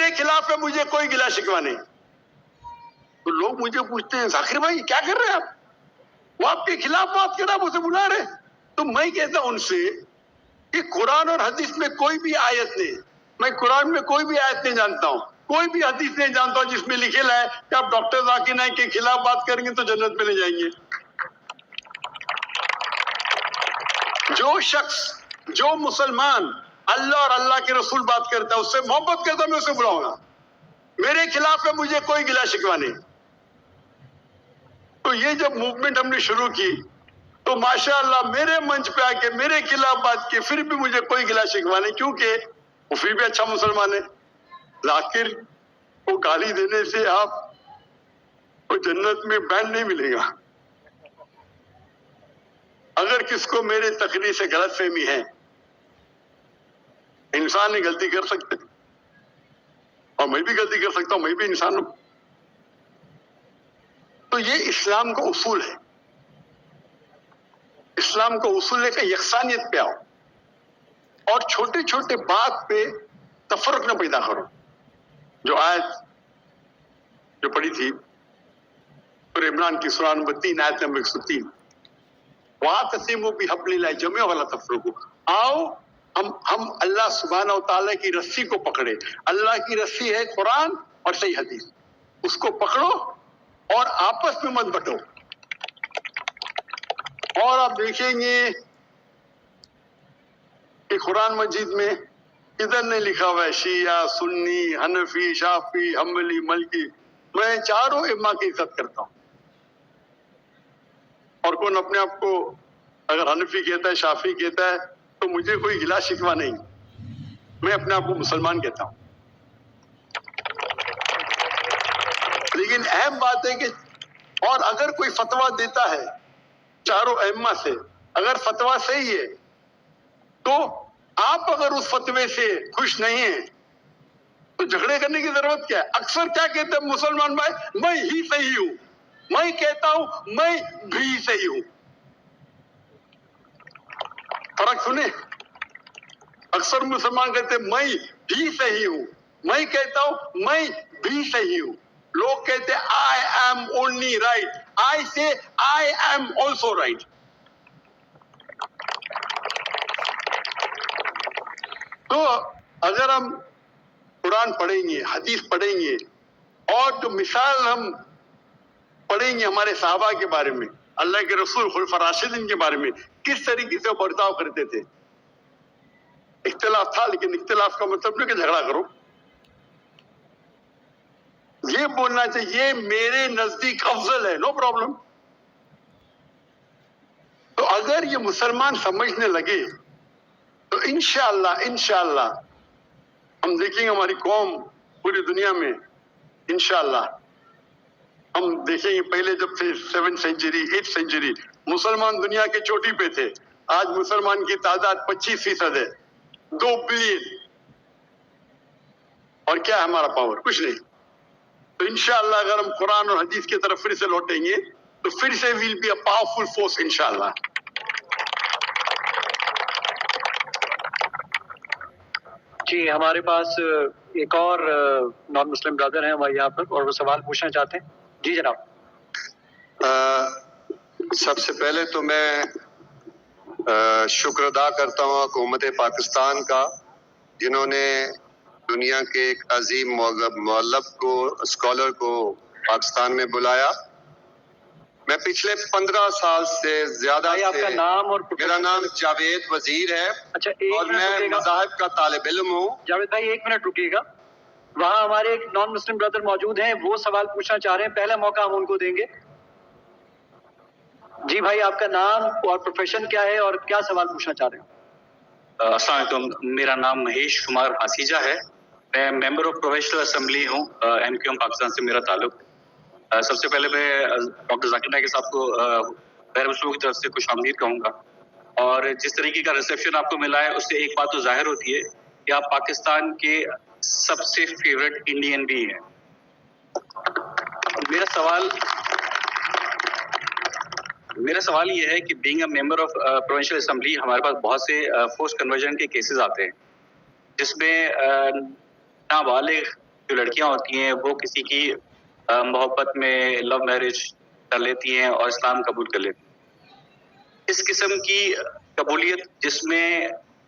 میرے خلاف ہے, مجھے کوئی گلا شکوا نہیں. تو لوگ مجھے پوچھتے ہیں ذاکر بھائی کیا کر رہے ہیں آپ, وہ آپ کے خلاف بات کر رہا ہے, اسے بلا رہے. تو میں کہتا ہوں ان سے کہ قرآن اور حدیث میں کوئی بھی آیت نہیں, میں قرآن میں کوئی بھی آیت نہیں جانتا ہوں, کوئی بھی حدیث نہیں جانتا ہوں جس میں لکھے ہے کہ آپ ڈاکٹر ذاکر نائک کے خلاف بات کریں گے تو جنت میں نہیں جائیں گے. جو شخص, جو مسلمان اللہ اور اللہ کے رسول بات کرتا ہے, اس سے محبت کرتا ہے, میں اسے بلاؤں گا. میرے خلاف ہے, مجھے کوئی گلا شکوا نہیں. تو یہ جب موومنٹ ہم نے شروع کی تو ماشاءاللہ میرے منچ پہ آ کے میرے خلاف بات کی, پھر بھی مجھے کوئی گلا شکوا نہیں, کیونکہ وہ پھر بھی اچھا مسلمان ہے. ذاکر کو گالی دینے سے آپ کو جنت میں بین نہیں ملے گا. اگر کس کو میرے تقریر سے غلط فہمی ہے, انسان ہی غلطی کر سکتے, اور میں بھی غلطی کر سکتا ہوں, میں بھی انسان ہوں. تو یہ اسلام کا اصول ہے. اسلام کا اصول ہے کہ یکسانیت پہ آؤ اور چھوٹے چھوٹے بات پہ تفرق نہ پیدا کرو. جو آیت جو پڑھی تھی سورہ عمران کی سورہ نمبر 3 آیت نمبر 103, وَاعْتَصِمُوا بِحَبْلِ اللَّهِ جَمِيعًا وَلَا تَفَرَّقُوا. آؤ ہم اللہ سبحانہ و تعالیٰ کی رسی کو پکڑے. اللہ کی رسی ہے قرآن اور صحیح حدیث, اس کو پکڑو اور آپس میں مت بٹو. اور آپ دیکھیں گے کہ قرآن مجید میں ادھر نہیں لکھا ہوا ہے شیعہ, سنی, حنفی, شافعی, حنبلی, مالکی. میں چاروں ائمہ کی عزت کرتا ہوں. اور کون اپنے آپ کو اگر حنفی کہتا ہے, شافعی کہتا ہے, تو مجھے کوئی گلا شکوا نہیں. میں اپنے آپ کو مسلمان کہتا ہوں. لیکن اہم بات ہے کہ اور اگر کوئی فتویٰ دیتا ہے چاروں ائمہ سے, اگر فتویٰ صحیح ہے تو آپ اگر اس فتوے سے خوش نہیں ہیں تو جھگڑے کرنے کی ضرورت کیا ہے. اکثر کیا کہتے ہیں مسلمان بھائی, میں ہی صحیح ہوں, میں کہتا ہوں میں بھی صحیح ہوں. فرق سنیں, اکثر مسلمان کہتے ہیں میں ہی صحیح ہوں, میں کہتا ہوں میں بھی صحیح ہوں. لوگ کہتے ہیں I am only right, I say I am also right. تو اگر ہم قرآن پڑھیں گے, حدیث پڑھیں گے, اور جو مثال ہم پڑھیں گے ہمارے صحابہ کے بارے میں, اللہ کے رسول خلفاء راشدین کے بارے میں, کس طریقے سے برتاؤ کرتے تھے. اختلاف تھا, لیکن اختلاف کا مطلب نہیں کہ جھگڑا کرو. یہ بولنا چاہیے یہ میرے نزدیک افضل ہے, نو پرابلم. تو اگر یہ مسلمان سمجھنے لگے تو انشاءاللہ ہم دیکھیں گے ہماری قوم پوری دنیا میں انشاءاللہ ہم دیکھیں گے. پہلے جب تھے 7th سینچری 8th سینچری مسلمان دنیا کے چوٹی پہ تھے, آج مسلمان کی تعداد 25% ہے, 2 بلین. اور کیا ہے ہمارا پاور, کچھ نہیں. تو انشاءاللہ اگر ہم قرآن اور حدیث کی طرف پھر سے لوٹیں گے تو پھر سے will be a powerful force انشاءاللہ. جی ہمارے پاس ایک اور نان مسلم برادر ہیں ہمارے یہاں پر, اور وہ سوال پوچھنا چاہتے ہیں. جی جناب. سب سے پہلے تو میں شکر ادا کرتا ہوں حکومت پاکستان کا, جنہوں نے دنیا کے ایک عظیم مؤلف کو, اسکالر کو پاکستان میں بلایا. میں پچھلے 15 سال سے زیادہ آپ کا نام اور میرا نام جاوید وزیر ہے. اچھا, اور میں مذاہب کا طالب علم ہوں. جاوید بھائی 1 منٹ رکیے گا, وہاں ہمارے ایک نان مسلم برادر موجود ہیں, وہ سوال پوچھنا چاہ رہے ہیں, پہلا موقع ہم ان کو دیں گے. جی بھائی آپ کا نام اور پروفیشن کیا ہے اور کیا سوال پوچھنا چاہ رہے ہیں؟ السلام علیکم, میرا نام مہیش کمار حاسیجہ ہے, میں ممبر آف پروفیشنل اسمبلی ہوں, MQM پاکستان سے میرا تعلق. سب سے پہلے میں ڈاکٹر ذاکر نائک صاحب کو غیر مسلموں کی طرف سے خوش آمدید کہوں گا. اور جس طریقے کا ریسیپشن آپ کو ملا ہے اس سے ایک بات تو ظاہر ہوتی ہے کہ آپ پاکستان کے سب سے فیوریٹ انڈین بھی ہیں. میرا سوال یہ ہے کہ being a member of provincial assembly ہمارے پاس بہت سے فورس کنورژن کے کیسز آتے ہیں جس میں نابالغ جو لڑکیاں ہوتی ہیں وہ کسی کی محبت میں لو میرج کر لیتی ہیں اور اسلام قبول کر لیتی ہیں. اس قسم کی قبولیت جس میں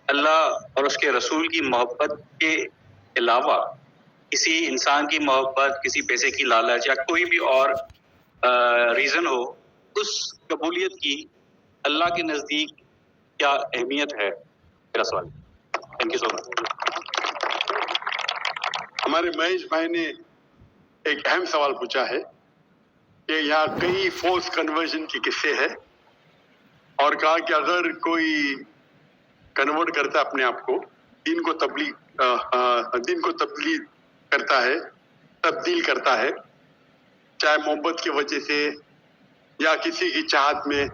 اللہ اور اس کے رسول کی محبت کے علاوہ کسی انسان کی محبت، کسی پیسے کی لالچ یا کوئی بھی اور ریزن ہو، اس قبولیت کی اللہ کے نزدیک کیا اہمیت ہے؟ میرا سوال. تھینک یو سو مچ. ہمارے مہیش بھائی نے ایک اہم سوال پوچھا ہے کہ یہاں کئی فورس کنورژن کے قصے ہیں اور کہا کہ اگر کوئی کنورٹ کرتا ہے اپنے آپ کو، دین کو تبدیل کرتا ہے، تبدیل کرتا ہے، چاہے محبت کی وجہ سے یا کسی کی چاہت میں،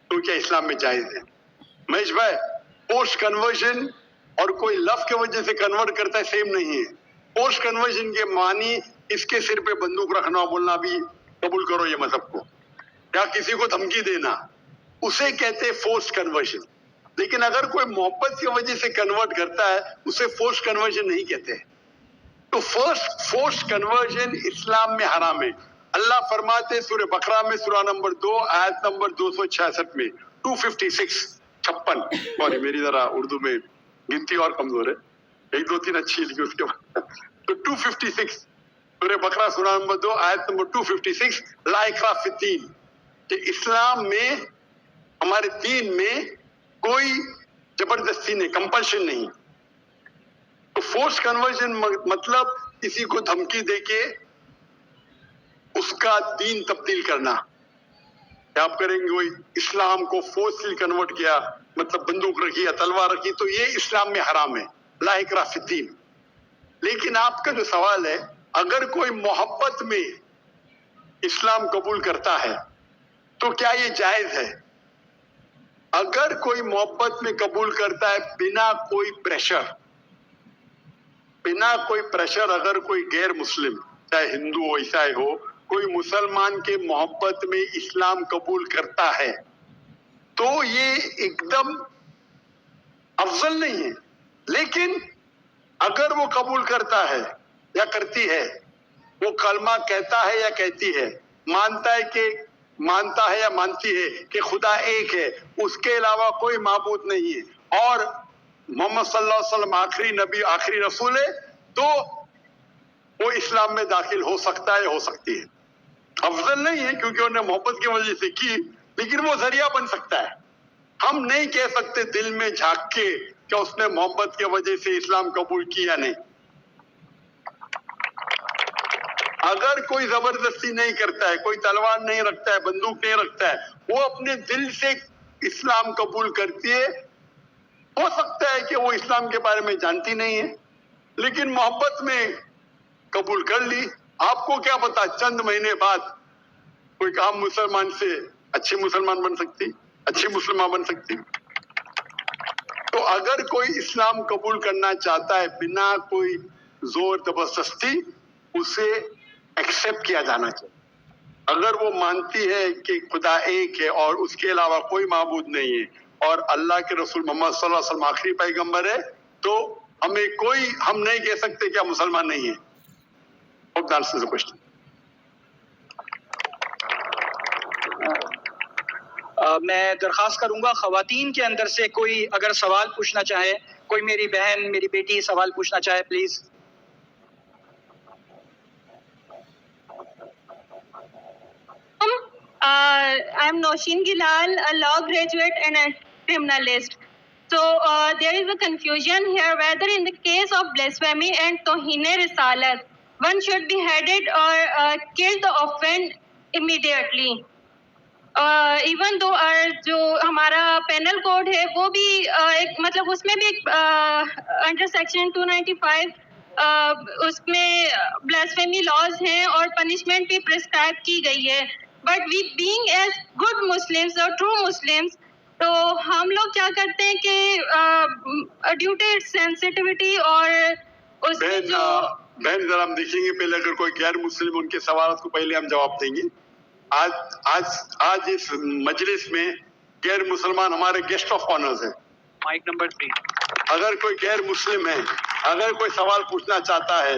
تو کیا اسلام میں جائز ہے؟ مہیش بھائی، پوسٹ کنورژن اور کوئی لف کی وجہ سے کنورٹ کرتا ہے سیم نہیں ہے. پوسٹ کنورژن کے معنی اس کے سر پہ بندوق رکھنا، بولنا بھی قبول کرو یہ مذہب کو، یا کسی کو دھمکی دینا، اسے کہتے فورس کنورژن. لیکن اگر کوئی محبت کی وجہ سے کنورٹ کرتا ہے اسے فورس کنورژن نہیں کہتے. تو فورس کنورژن اسلام میں حرام ہے. اللہ فرماتے سورہ بقرہ میں سورہ نمبر 2 آیت نمبر 266 میں 256 سوری میری ذرا اردو میں گنتی اور کمزور ہے، 1 2 3 اچھی لکھی اس کے بعد. تو 256 سورہ بقرہ سورہ نمبر 2 آیت نمبر 256 لا اکراہ فی الدین، کہ اسلام میں، ہمارے دین میں کوئی زبردستی نہیں، کمپلشن نہیں. تو فورس کنورژن مطلب کسی کو دھمکی دے کے اس کا دین تبدیل کرنا. آپ کریں گے وہی اسلام کو فورسلی کنورٹ کیا، مطلب بندوق رکھی یا تلوار رکھی، تو یہ اسلام میں حرام ہے، لا اکراہ فی الدین. لیکن آپ کا جو سوال ہے، اگر کوئی محبت میں اسلام قبول کرتا ہے تو کیا یہ جائز ہے؟ اگر کوئی محبت میں قبول کرتا ہے بنا کوئی پریشر، اگر کوئی غیر مسلم چاہے ہندو ہو عیسائی ہو، کوئی مسلمان کے محبت میں اسلام قبول کرتا ہے تو یہ ایک دم افضل نہیں ہے. لیکن اگر وہ قبول کرتا ہے یا کرتی ہے، وہ کلمہ کہتا ہے یا کہتی ہے، مانتا ہے یا مانتی ہے کہ خدا ایک ہے، اس کے علاوہ کوئی معبود نہیں ہے، اور محمد صلی اللہ علیہ وسلم آخری نبی، آخری رسول ہے، تو وہ اسلام میں داخل ہو سکتا ہے، ہو سکتی ہے. افضل نہیں ہے کیونکہ انہوں نے محبت کی وجہ سے کی، لیکن وہ ذریعہ بن سکتا ہے. ہم نہیں کہہ سکتے دل میں جھانک کے کہ اس نے محبت کی وجہ سے اسلام قبول کیا نہیں. اگر کوئی زبردستی نہیں کرتا ہے، کوئی تلوار نہیں رکھتا ہے، بندوق نہیں رکھتا ہے، وہ اپنے دل سے اسلام قبول کرتی ہے، ہو سکتا ہے کہ وہ اسلام کے بارے میں جانتی نہیں ہے لیکن محبت میں قبول کر لی. آپ کو کیا پتا چند مہینے بعد کوئی کام مسلمان سے اچھی مسلمان بن سکتی، اچھی مسلمہ بن سکتی. تو اگر کوئی اسلام قبول کرنا چاہتا ہے بنا کوئی زور زبردستی، اسے ایکسیپٹ کیا جانا چاہیے. اگر وہ مانتی ہے کہ خدا ایک ہے اور اس کے علاوہ کوئی معبود نہیں ہے اور اللہ کے رسول محمد صلی اللہ علیہ وسلم آخری پیغمبر ہے، تو ہم نہیں کہہ سکتے کہ ہم مسلمان نہیں ہیں. Hope that answers the question. میں درخواست کروں گا خواتین کے اندر سے کوئی اگر سوال پوچھنا چاہے، کوئی میری بہن، میری بیٹی سوال پوچھنا چاہے please. I'm Noshin Gilal, a law graduate and a criminalist. So there is a confusion here whether in the case of blasphemy and Tohine Risalat, one should be beheaded or killed the offender immediately. Even though جو ہمارا penal code ہے وہ بھی ایک مطلب اس میں بھی under section 295 اس میں بلاسفیمی لاز ہیں اور پنشمنٹ بھی پرسکرائب کی گئی ہے. But we being as good Muslims اور ٹرو مسلمس، تو ہم لوگ کیا کرتے ہیں کہ ڈیو ٹو سینسٹیوٹی اور اس میں جو بہن ذرا ہم دیکھیں گے پہلے اگر کوئی غیر مسلم ان کے سوالات کو پہلے ہم جواب دیں گے. آج اس مجلس میں غیر مسلمان ہمارے گیسٹ آف آنرز ہیں. Mic number 3. اگر کوئی غیر مسلم ہے، اگر کوئی سوال پوچھنا چاہتا ہے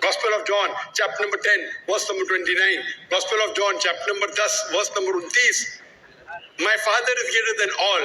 Gospel of John chapter number 10 verse number 29, Gospel of John chapter number 10 verse number 29, my father is greater than all,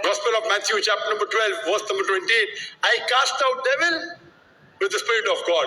Gospel of Matthew chapter number 12 verse number 28, I cast out devil with the spirit of God.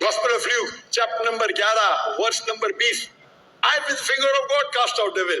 Gospel of Luke, chapter number 11, verse number 20. I with the finger of God cast out devil.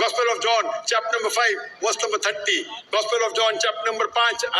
Gospel of John, chapter number 5, verse number 30. Gospel of John, chapter number 5,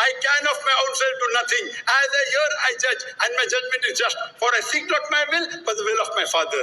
I can of my own self do nothing. As I hear, I judge, and my judgment is just. For I seek not my will, but the will of my Father.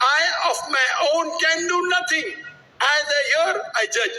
I of my own can do nothing. As I hear, I judge.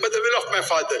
but the will of my Father.